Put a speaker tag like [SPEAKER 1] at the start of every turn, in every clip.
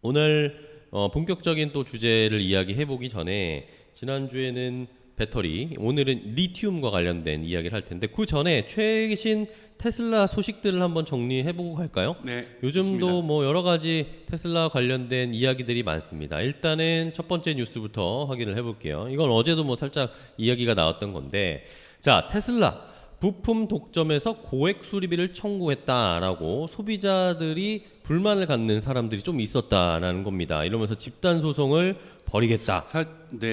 [SPEAKER 1] 오늘 본격적인 또 주제를 이야기해보기 전에 지난주에는 배터리, 오늘은 리튬과 관련된 이야기를 할 텐데 그 전에 최신 테슬라 소식들을 한번 정리해보고 갈까요?
[SPEAKER 2] 네,
[SPEAKER 1] 요즘도
[SPEAKER 2] 좋습니다.
[SPEAKER 1] 뭐 여러 가지 테슬라 관련된 이야기들이 많습니다. 일단은 첫 번째 뉴스부터 확인을 해볼게요. 이건 어제도 뭐 살짝 이야기가 나왔던 건데, 자, 테슬라 부품 독점에서 고액 수리비를 청구했다라고 소비자들이 불만을 갖는 사람들이 좀 있었다라는 겁니다. 이러면서 집단 소송을 벌이겠다.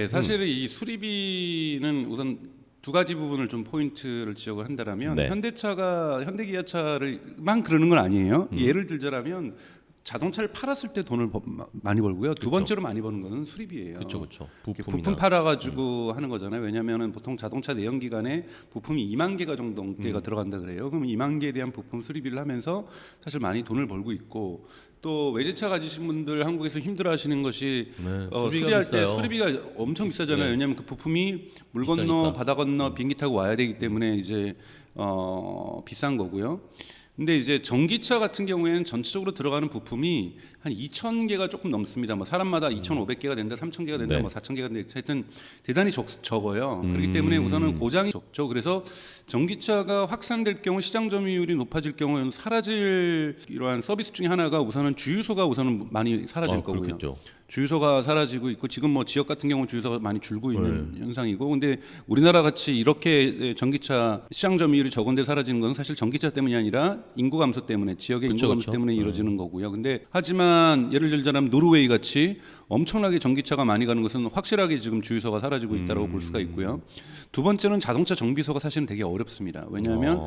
[SPEAKER 2] 사실은 이 수리비는 우선 두 가지 부분을 좀 포인트를 지적을 한다라면
[SPEAKER 1] 네.
[SPEAKER 2] 현대기아차를만 그러는 건 아니에요. 예를 들자라면 자동차를 팔았을 때 돈을 많이 벌고요. 두 번째로 많이 버는 거는 수리비예요.
[SPEAKER 1] 그렇죠.
[SPEAKER 2] 부품 팔아가지고 하는 거잖아요. 왜냐하면은 보통 자동차 내연 기관에 부품이 2만 개가 정도 개가 들어간다 그래요. 그럼 2만 개에 대한 부품 수리비를 하면서 사실 많이 돈을 벌고 있고, 또 외제차 가지신 분들 한국에서 힘들어하시는 것이 수리할 때 수리비가 엄청 비싸잖아요.
[SPEAKER 1] 네.
[SPEAKER 2] 왜냐하면 그 부품이 물 건너
[SPEAKER 1] 비싸니까.
[SPEAKER 2] 바다 건너 비행기 타고 와야 되기 때문에 이제 비싼 거고요. 근데 이제 전기차 같은 경우에는 전체적으로 들어가는 부품이 한 2,000개가 조금 넘습니다. 뭐 사람마다 2,500개가 된다, 3,000개가 된다,
[SPEAKER 1] 네.
[SPEAKER 2] 뭐 4,000개가 된다. 하여튼 대단히 적어요. 그렇기 때문에 우선은 고장이 적죠. 그래서 전기차가 확산될 경우 시장 점유율이 높아질 경우에는 사라질 이러한 서비스 중에 하나가 우선은 주유소가 우선은 많이 사라질 거고요.
[SPEAKER 1] 그렇겠죠.
[SPEAKER 2] 주유소가 사라지고 있고, 지금 뭐 지역 같은 경우 주유소가 많이 줄고 있는 현상이고, 근데 우리나라 같이 이렇게 전기차 시장 점유율이 적은데 사라지는 건 사실 전기차 때문이 아니라 인구 감소 때문에, 지역의 인구 감소 때문에 이루어지는 거고요. 근데 하지만 예를 들자면 노르웨이 같이 엄청나게 전기차가 많이 가는 것은 확실하게 지금 주유소가 사라지고 있다고 볼 수가 있고요. 두 번째는 자동차 정비소가 사실은 되게 어렵습니다. 왜냐하면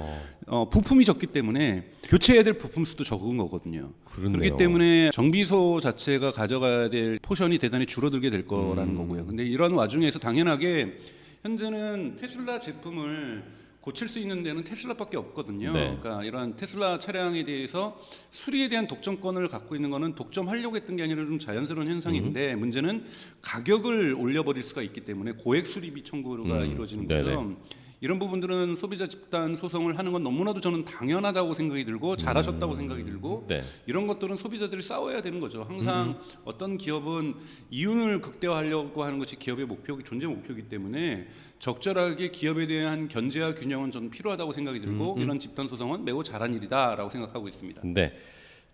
[SPEAKER 2] 부품이 적기 때문에 교체해야 될 부품 수도 적은 거거든요.
[SPEAKER 1] 그렇네요.
[SPEAKER 2] 그렇기 때문에 정비소 자체가 가져가야 될 포션이 대단히 줄어들게 될 거라는 거고요. 근데 이런 와중에서 당연하게 현재는 테슬라 제품을 고칠 수 있는 데는 테슬라밖에 없거든요.
[SPEAKER 1] 네.
[SPEAKER 2] 그러니까 이런 테슬라 차량에 대해서 수리에 대한 독점권을 갖고 있는 거는 독점하려고 했던 게 아니라 좀 자연스러운 현상인데, 문제는 가격을 올려버릴 수가 있기 때문에 고액 수리비 청구가 이루어지는 거죠.
[SPEAKER 1] 네네.
[SPEAKER 2] 이런 부분들은 소비자 집단 소송을 하는 건 너무나도 저는 당연하다고 생각이 들고 잘하셨다고 생각이 들고,
[SPEAKER 1] 네.
[SPEAKER 2] 이런 것들은 소비자들이 싸워야 되는 거죠. 항상 어떤 기업은 이윤을 극대화하려고 하는 것이 기업의 존재 목표이기 때문에 적절하게 기업에 대한 견제와 균형은 저는 필요하다고 생각이 들고, 이런 집단 소송은 매우 잘한 일이다라고 생각하고 있습니다.
[SPEAKER 1] 네.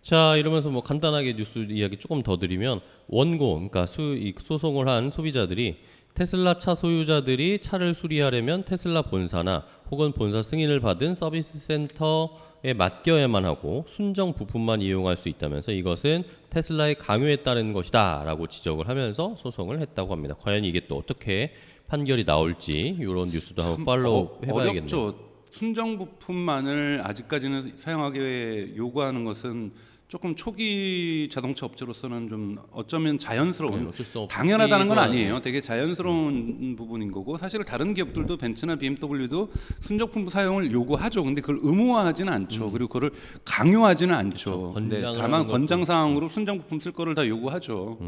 [SPEAKER 1] 자, 이러면서 뭐 간단하게 뉴스 이야기 조금 더 드리면, 원고, 그러니까 이 소송을 한 소비자들이 테슬라 차 소유자들이 차를 수리하려면 테슬라 본사나 혹은 본사 승인을 받은 서비스 센터에 맡겨야만 하고 순정 부품만 이용할 수 있다면서 이것은 테슬라의 강요에 따른 것이다라고 지적을 하면서 소송을 했다고 합니다. 과연 이게 또 어떻게 판결이 나올지 이런 뉴스도 한번 팔로우 해봐야겠네요.
[SPEAKER 2] 어렵죠. 순정 부품만을 아직까지는 사용하게 요구하는 것은 조금 초기 자동차 업체로서는 좀 어쩌면 자연스러운,
[SPEAKER 1] 어쩔 수 없기
[SPEAKER 2] 당연하다는 건
[SPEAKER 1] 또한
[SPEAKER 2] 아니에요. 되게 자연스러운 부분인 거고, 사실 다른 기업들도 벤츠나 BMW도 순정품 사용을 요구하죠. 근데 그걸 의무화하지는 않죠. 그리고 그걸 강요하지는 않죠.
[SPEAKER 1] 그렇죠.
[SPEAKER 2] 네,
[SPEAKER 1] 권장을
[SPEAKER 2] 다만
[SPEAKER 1] 하는 것도
[SPEAKER 2] 권장 사항으로 순정 부품 쓸 거를 다 요구하죠.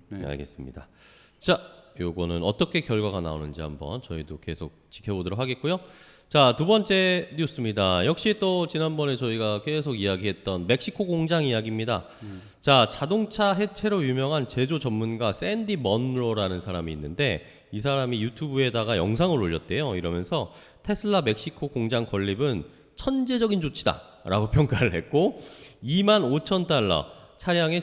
[SPEAKER 1] 네, 알겠습니다. 자, 요거는 어떻게 결과가 나오는지 한번 저희도 계속 지켜보도록 하겠고요. 자, 두 번째 뉴스입니다. 역시 또 지난번에 저희가 계속 이야기했던 멕시코 공장 이야기입니다. 자, 자동차 해체로 유명한 제조 전문가 샌디 먼로라는 사람이 있는데 이 사람이 유튜브에다가 영상을 올렸대요. 이러면서 테슬라 멕시코 공장 건립은 천재적인 조치다라고 평가를 했고, 25,000달러 차량이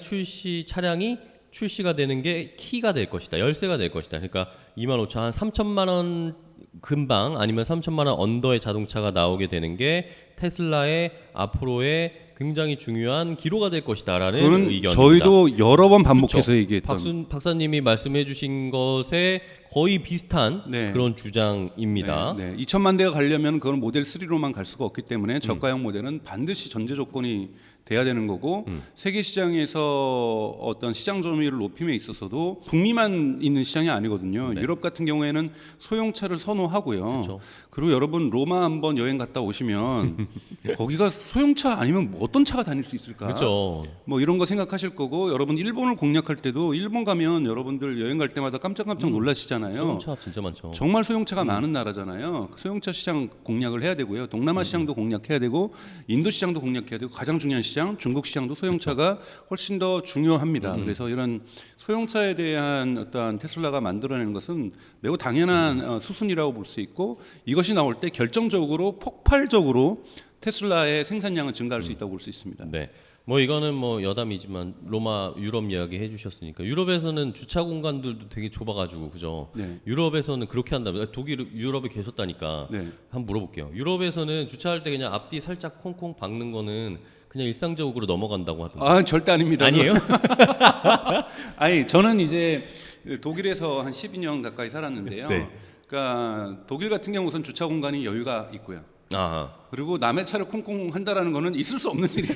[SPEAKER 1] 출시가 되는 게 키가 될 것이다. 열쇠가 될 것이다. 그러니까 25,000, 한 3천만 원 금방 아니면 3천만 원 언더의 자동차가 나오게 되는 게 테슬라의 앞으로의 굉장히 중요한 기로가 될 것이다라는
[SPEAKER 2] 그거는
[SPEAKER 1] 의견입니다.
[SPEAKER 2] 저희도 여러 번 반복해서
[SPEAKER 1] 그렇죠.
[SPEAKER 2] 얘기했던.
[SPEAKER 1] 박사님이 말씀해 주신 것에 거의 비슷한
[SPEAKER 2] 네.
[SPEAKER 1] 그런 주장입니다.
[SPEAKER 2] 네, 2천만 대가 가려면 그건 모델 3로만 갈 수가 없기 때문에 저가형 모델은 반드시 전제 조건이 돼야 되는 거고, 세계 시장에서 어떤 시장 점유율을 높임에 있어서도 북미만 있는 시장이 아니거든요.
[SPEAKER 1] 네.
[SPEAKER 2] 유럽 같은 경우에는 소형차를 선호하고요.
[SPEAKER 1] 그렇죠.
[SPEAKER 2] 그리고 여러분 로마 한번 여행 갔다 오시면 거기가 소형차 아니면 뭐 어떤 차가 다닐 수 있을까?
[SPEAKER 1] 그렇죠.
[SPEAKER 2] 뭐 이런 거 생각하실 거고, 여러분 일본을 공략할 때도 일본 가면 여러분들 여행 갈 때마다 깜짝깜짝 놀라시잖아요.
[SPEAKER 1] 소형차 진짜 많죠.
[SPEAKER 2] 정말 소형차가 많은 나라잖아요. 소형차 시장 공략을 해야 되고요. 동남아 시장도 공략해야 되고 인도 시장도 공략해야 되고 가장 중요한 시장 시장, 중국 시장도 소형차가 훨씬 더 중요합니다. 그래서 이런 소형차에 대한 어떤 테슬라가 만들어내는 것은 매우 당연한 수순이라고 볼 수 있고 이것이 나올 때 결정적으로 폭발적으로 테슬라의 생산량은 증가할 수 있다고 볼 수 있습니다.
[SPEAKER 1] 네. 뭐 이거는 뭐 여담이지만 로마 유럽 이야기 해주셨으니까 유럽에서는 주차 공간들도 되게 좁아가지고 그죠?
[SPEAKER 2] 네.
[SPEAKER 1] 유럽에서는 그렇게 한다면 독일 유럽에 계셨다니까
[SPEAKER 2] 네.
[SPEAKER 1] 한번 물어볼게요. 유럽에서는 주차할 때 그냥 앞뒤 살짝 콩콩 박는 거는 그냥 일상적으로 넘어간다고 하던데.
[SPEAKER 2] 아 절대 아닙니다.
[SPEAKER 1] 아니에요?
[SPEAKER 2] 아니 저는 이제 독일에서 한 12년 가까이 살았는데요.
[SPEAKER 1] 네.
[SPEAKER 2] 그러니까 독일 같은 경우 우선 주차 공간이 여유가 있고요.
[SPEAKER 1] 아,
[SPEAKER 2] 그리고 남의 차를 콩콩 한다라는 거는 있을 수 없는 일이에요.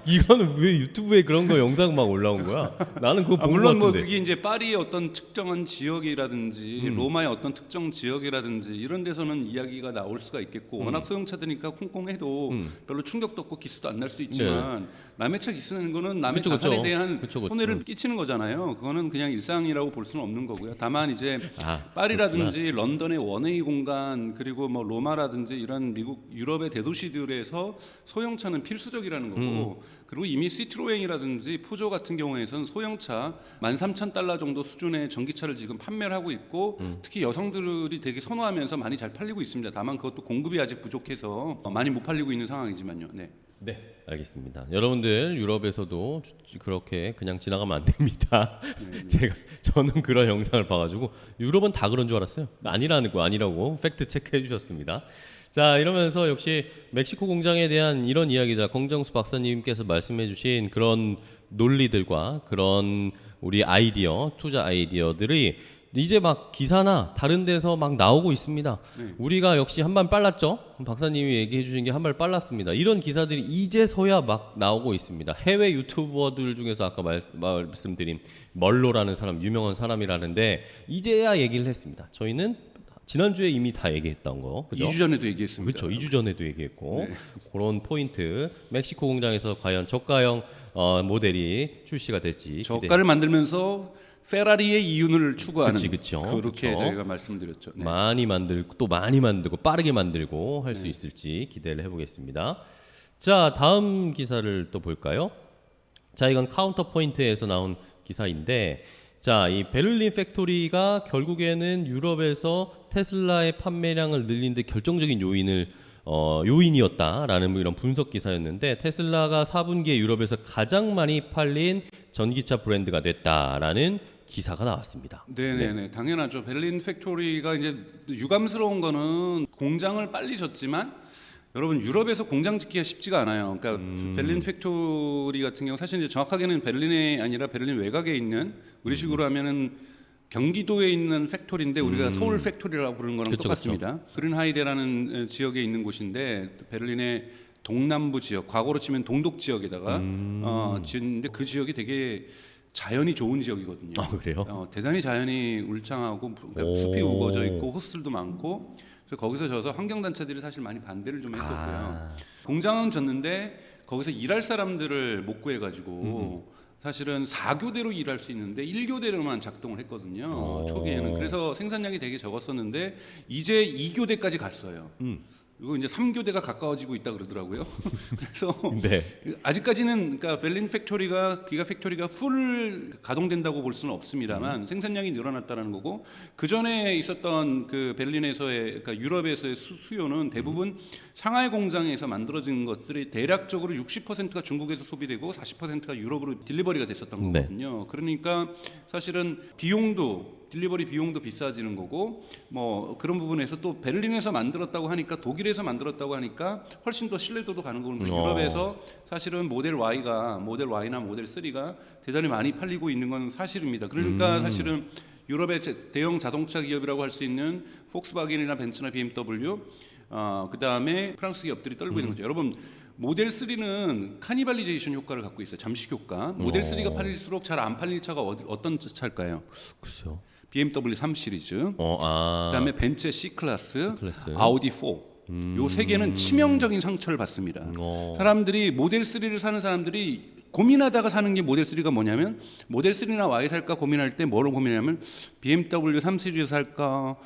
[SPEAKER 1] 이거는 왜 유튜브에 그런 거 영상 막 올라온 거야? 나는 그거 본 거
[SPEAKER 2] 물론 뭐
[SPEAKER 1] 같은데.
[SPEAKER 2] 그게 이제 파리의 어떤 특정한 지역이라든지 로마의 어떤 특정 지역이라든지 이런 데서는 이야기가 나올 수가 있겠고 워낙 소형차들이니까 콩콩해도 별로 충격도 없고 기스도 안 날 수 있지만 남의 차 기스는 거는 남의
[SPEAKER 1] 그쵸,
[SPEAKER 2] 자산에
[SPEAKER 1] 그쵸.
[SPEAKER 2] 대한
[SPEAKER 1] 그쵸.
[SPEAKER 2] 손해를 끼치는 거잖아요. 그거는 그냥 일상이라고 볼 수는 없는 거고요. 다만 이제
[SPEAKER 1] 아,
[SPEAKER 2] 파리라든지 런던의 원웨이 공간 그리고 뭐 로마라든지 이런 미국 유럽의 대도시들에서 소형차는 필수적이라는 거고 그리고 이미 시트로엥이라든지 푸조 같은 경우에선 소형차 13,000달러 정도 수준의 전기차를 지금 판매를 하고 있고 특히 여성들이 되게 선호하면서 많이 잘 팔리고 있습니다. 다만 그것도 공급이 아직 부족해서 많이 못 팔리고 있는 상황이지만요. 네.
[SPEAKER 1] 네, 알겠습니다. 여러분들 유럽에서도 그렇게 그냥 지나가면 안 됩니다. 저는 그런 영상을 봐가지고 유럽은 다 그런 줄 알았어요. 아니라는 거 아니라고 팩트 체크해 주셨습니다. 자, 이러면서 역시 멕시코 공장에 대한 이런 이야기들 공정수 박사님께서 말씀해주신 그런 논리들과 그런 우리 아이디어, 투자 아이디어들이 이제 막 기사나 다른 데서 막 나오고 있습니다. 우리가 역시 한 발 빨랐죠. 박사님이 얘기해 주신 게 한 발 빨랐습니다. 이런 기사들이 이제서야 막 나오고 있습니다. 해외 유튜버들 중에서 아까 말씀드린 멀로라는 사람, 유명한 사람이라는데 이제야 얘기를 했습니다. 저희는 지난주에 이미 다 얘기했던 거. 그죠?
[SPEAKER 2] 2주 전에도 얘기했습니다.
[SPEAKER 1] 그렇죠. 2주 전에도 얘기했고 그런 포인트 멕시코 공장에서 과연 저가형 모델이 출시가 될지
[SPEAKER 2] 저가를 만들면서 페라리의 이윤을 추구하는
[SPEAKER 1] 그쵸.
[SPEAKER 2] 그렇게
[SPEAKER 1] 그쵸.
[SPEAKER 2] 저희가 말씀드렸죠. 네.
[SPEAKER 1] 많이 만들고 또 많이 만들고 빠르게 만들고 할 수 있을지 기대를 해보겠습니다. 자, 다음 기사를 또 볼까요? 자, 이건 카운터 포인트에서 나온 기사인데 자, 이 베를린 팩토리가 결국에는 유럽에서 테슬라의 판매량을 늘리는 데 결정적인 요인이었다라는 이런 분석 기사였는데 테슬라가 4분기에 유럽에서 가장 많이 팔린 전기차 브랜드가 됐다라는 기사가 나왔습니다.
[SPEAKER 2] 네네네 당연하죠. 베를린 팩토리가 이제 유감스러운 거는 공장을 빨리 졌지만 여러분 유럽에서 공장 짓기가 쉽지가 않아요. 그러니까 베를린 팩토리 같은 경우 사실 이제 정확하게는 베를린에 아니라 베를린 외곽에 있는 우리 식으로 하면은 경기도에 있는 팩토리인데 우리가 서울 팩토리라고 부르는 거랑
[SPEAKER 1] 그쵸,
[SPEAKER 2] 똑같습니다. 그른하이데라는 지역에 있는 곳인데 베를린의 동남부 지역, 과거로 치면 동독 지역에다가 지었는데 그 지역이 되게 자연이 좋은 지역이거든요.
[SPEAKER 1] 아, 그래요?
[SPEAKER 2] 대단히 자연이 울창하고 그러니까 숲이 우거져 있고 호수들도 많고 그래서 거기서 져서 환경단체들이 사실 많이 반대를 좀 했었고요. 공장은 졌는데 거기서 일할 사람들을 못 구해가지고 사실은 4교대로 일할 수 있는데 1교대로만 작동을 했거든요. 초기에는. 그래서 생산량이 되게 적었었는데 이제 2교대까지 갔어요. 그리고 이제 3교대가 가까워지고 있다 그러더라고요. 그래서 아직까지는 그러니까 베를린 팩토리가 기가 팩토리가 풀 가동된다고 볼 수는 없습니다만 생산량이 늘어났다는 거고 그 전에 있었던 그 베를린에서의 그러니까 유럽에서의 수요는 대부분 상하이 공장에서 만들어진 것들이 대략적으로 60%가 중국에서 소비되고 40%가 유럽으로 딜리버리가 됐었던 거거든요. 그러니까 사실은 딜리버리 비용도 비싸지는 거고 뭐 그런 부분에서 또 베를린에서 만들었다고 하니까 독일에서 만들었다고 하니까 훨씬 더 신뢰도도 가는 거고 유럽에서 사실은 모델 Y나 모델 3가 대단히 많이 팔리고 있는 건 사실입니다. 그러니까 사실은 유럽의 대형 자동차 기업이라고 할 수 있는 폭스바겐이나 벤츠나 BMW 그 다음에 프랑스 기업들이 떨고 있는 거죠. 여러분 모델 3는 카니발리제이션 효과를 갖고 있어요. 잠식 효과. 모델 3가 팔릴수록 잘 안 팔릴 차가 어떤 차일까요?
[SPEAKER 1] 글쎄요.
[SPEAKER 2] BMW 3 시리즈, 그다음에 벤츠 C 클래스, 아우디 4. 요 세 개는 치명적인 상처를 받습니다. 사람들이 모델 3를 사는 사람들이 고민하다가 사는 게 모델 3가 뭐냐면 모델 3나 Y 살까 고민할 때 뭐로 고민하냐면 BMW 3 시리즈 살까,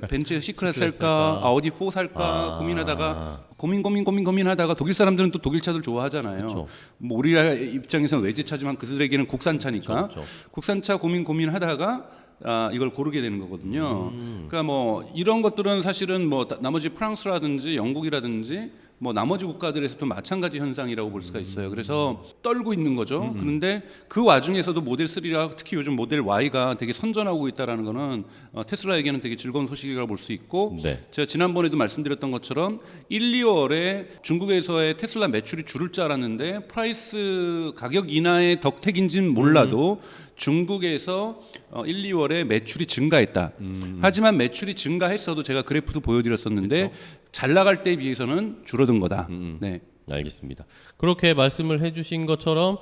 [SPEAKER 2] 벤츠 C클래스 살까, 아우디 4 살까 고민하다가 고민하다가 독일 사람들은 또 독일 차들 좋아하잖아요.
[SPEAKER 1] 그쵸.
[SPEAKER 2] 뭐 우리나라 입장에서는 외제차지만 그들에게는 국산차니까
[SPEAKER 1] 그쵸.
[SPEAKER 2] 국산차 고민하다가 이걸 고르게 되는 거거든요. 그러니까 뭐 이런 것들은 사실은 뭐 나머지 프랑스라든지 영국이라든지 뭐 나머지 국가들에서도 마찬가지 현상이라고 볼 수가 있어요. 그래서 떨고 있는 거죠. 그런데 그 와중에서도 모델 3라 특히 요즘 모델 Y가 되게 선전하고 있다라는 거는 테슬라에게는 되게 즐거운 소식이라고 볼 수 있고
[SPEAKER 1] 네.
[SPEAKER 2] 제가 지난번에도 말씀드렸던 것처럼 1, 2월에 중국에서의 테슬라 매출이 줄을 줄 알았는데 프라이스 가격 인하의 덕택인지는 몰라도 중국에서 1, 2월에 매출이 증가했다. 하지만 매출이 증가했어도 제가 그래프도 보여드렸었는데 잘 나갈 때에 비해서는 줄어든 거다. 네.
[SPEAKER 1] 알겠습니다. 그렇게 말씀을 해주신 것처럼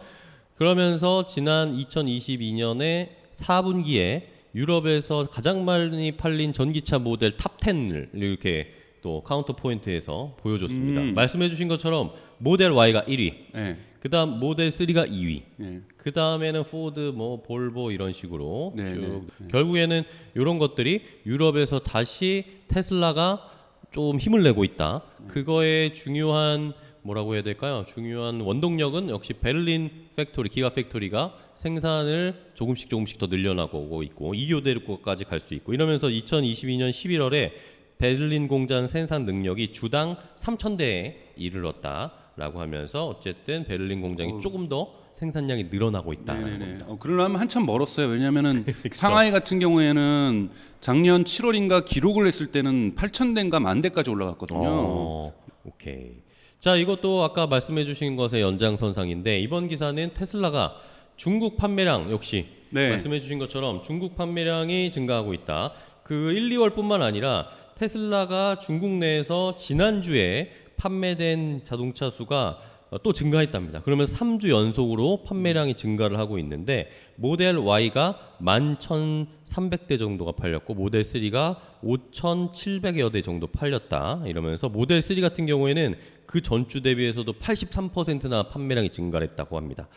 [SPEAKER 1] 그러면서 지난 2022년에 4분기에 유럽에서 가장 많이 팔린 전기차 모델 탑 10을 이렇게 또 카운터 포인트에서 보여줬습니다. 말씀해주신 것처럼 모델 Y가 1위,
[SPEAKER 2] 네.
[SPEAKER 1] 그다음 모델 3가 2위,
[SPEAKER 2] 네.
[SPEAKER 1] 그 다음에는 포드, 뭐 볼보 이런 식으로
[SPEAKER 2] 네,
[SPEAKER 1] 쭉
[SPEAKER 2] 네.
[SPEAKER 1] 결국에는 이런 것들이 유럽에서 다시 테슬라가 좀 힘을 내고 있다. 그거의 중요한 뭐라고 해야 될까요? 중요한 원동력은 역시 베를린 팩토리, 기가 팩토리가 생산을 조금씩 더 늘려나가고 있고 2교대로까지 갈 수 있고 이러면서 2022년 11월에 베를린 공장 생산 능력이 주당 3,000대에 이르렀다라고 하면서 어쨌든 베를린 공장이 조금 더 생산량이 늘어나고 있다는 겁니다.
[SPEAKER 2] 그러려면 한참 멀었어요. 왜냐하면은 상하이 같은 경우에는 작년 7월인가 기록을 했을 때는 8,000대인가 10,000대까지 올라갔거든요.
[SPEAKER 1] 오케이. 자, 이것도 아까 말씀해주신 것의 연장선상인데 이번 기사는 테슬라가 중국 판매량 역시
[SPEAKER 2] 네.
[SPEAKER 1] 말씀해주신 것처럼 중국 판매량이 증가하고 있다. 그 1, 2월뿐만 아니라 테슬라가 중국 내에서 지난주에 판매된 자동차 수가 또 증가했답니다. 그러면서 3주 연속으로 판매량이 증가를 하고 있는데 모델 Y가 11,300대 정도가 팔렸고 모델 3가 5,700여 대 정도 팔렸다. 이러면서 모델 3 같은 경우에는 그 전주 대비해서도 83%나 판매량이 증가를 했다고 합니다.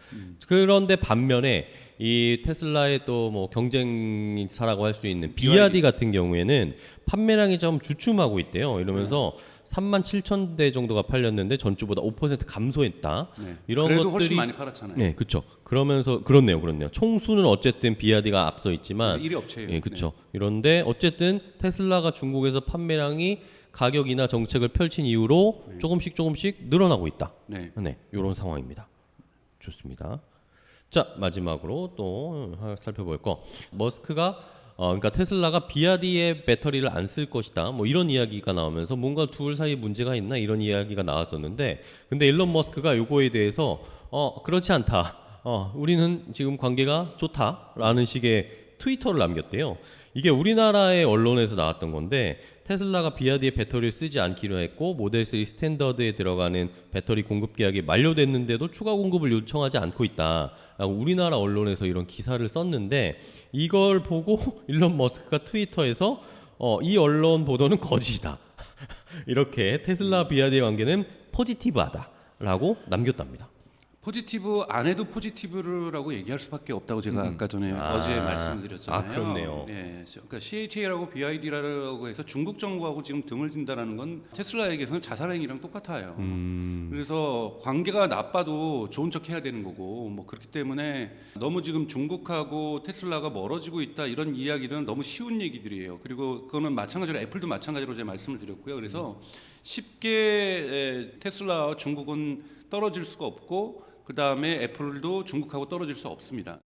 [SPEAKER 1] 그런데 반면에 이 테슬라의 또 뭐 경쟁사라고 할 수 있는 BYD 같은 경우에는 판매량이 좀 주춤하고 있대요. 이러면서 37,000대 정도가 팔렸는데 전주보다 5% 감소했다.
[SPEAKER 2] 네.
[SPEAKER 1] 이런
[SPEAKER 2] 그래도
[SPEAKER 1] 것들이
[SPEAKER 2] 훨씬 많이 팔았잖아요.
[SPEAKER 1] 네, 그렇죠. 그러면서 그렇네요. 총수는 어쨌든 BYD가 앞서 있지만
[SPEAKER 2] 1위 업체예요.
[SPEAKER 1] 예, 그렇죠. 이런데 어쨌든 테슬라가 중국에서 판매량이 가격이나 정책을 펼친 이후로 조금씩 늘어나고 있다.
[SPEAKER 2] 네.
[SPEAKER 1] 네, 이런 상황입니다. 좋습니다. 자, 마지막으로 또 살펴볼 거. 머스크가 그러니까 테슬라가 BYD의 배터리를 안 쓸 것이다. 뭐 이런 이야기가 나오면서 뭔가 둘 사이 문제가 있나 이런 이야기가 나왔었는데, 근데 일론 머스크가 요거에 대해서 그렇지 않다. 우리는 지금 관계가 좋다라는 식의 트위터를 남겼대요. 이게 우리나라의 언론에서 나왔던 건데 테슬라가 BYD의 배터리를 쓰지 않기로 했고 모델 3 스탠더드에 들어가는 배터리 공급 계약이 만료됐는데도 추가 공급을 요청하지 않고 있다라고 우리나라 언론에서 이런 기사를 썼는데 이걸 보고 일론 머스크가 트위터에서 이 언론 보도는 거짓이다. 이렇게 테슬라 BYD의 관계는 포지티브하다라고 남겼답니다.
[SPEAKER 2] 포지티브 안 해도 포지티브라고 얘기할 수밖에 없다고 제가 아까 전에 어제 말씀을 드렸잖아요.
[SPEAKER 1] 그렇네요.
[SPEAKER 2] 네, 그러니까 CATL하고 BYD라고 해서 중국 정부하고 지금 등을 진다라는 건 테슬라에게서는 자살행위랑 똑같아요. 그래서 관계가 나빠도 좋은 척 해야 되는 거고 뭐 그렇기 때문에 너무 지금 중국하고 테슬라가 멀어지고 있다 이런 이야기는 너무 쉬운 얘기들이에요. 그리고 그거는 마찬가지로 애플도 마찬가지로 제가 말씀을 드렸고요. 그래서 쉽게 테슬라와 중국은 떨어질 수가 없고 그 다음에 애플도 중국하고 떨어질 수 없습니다.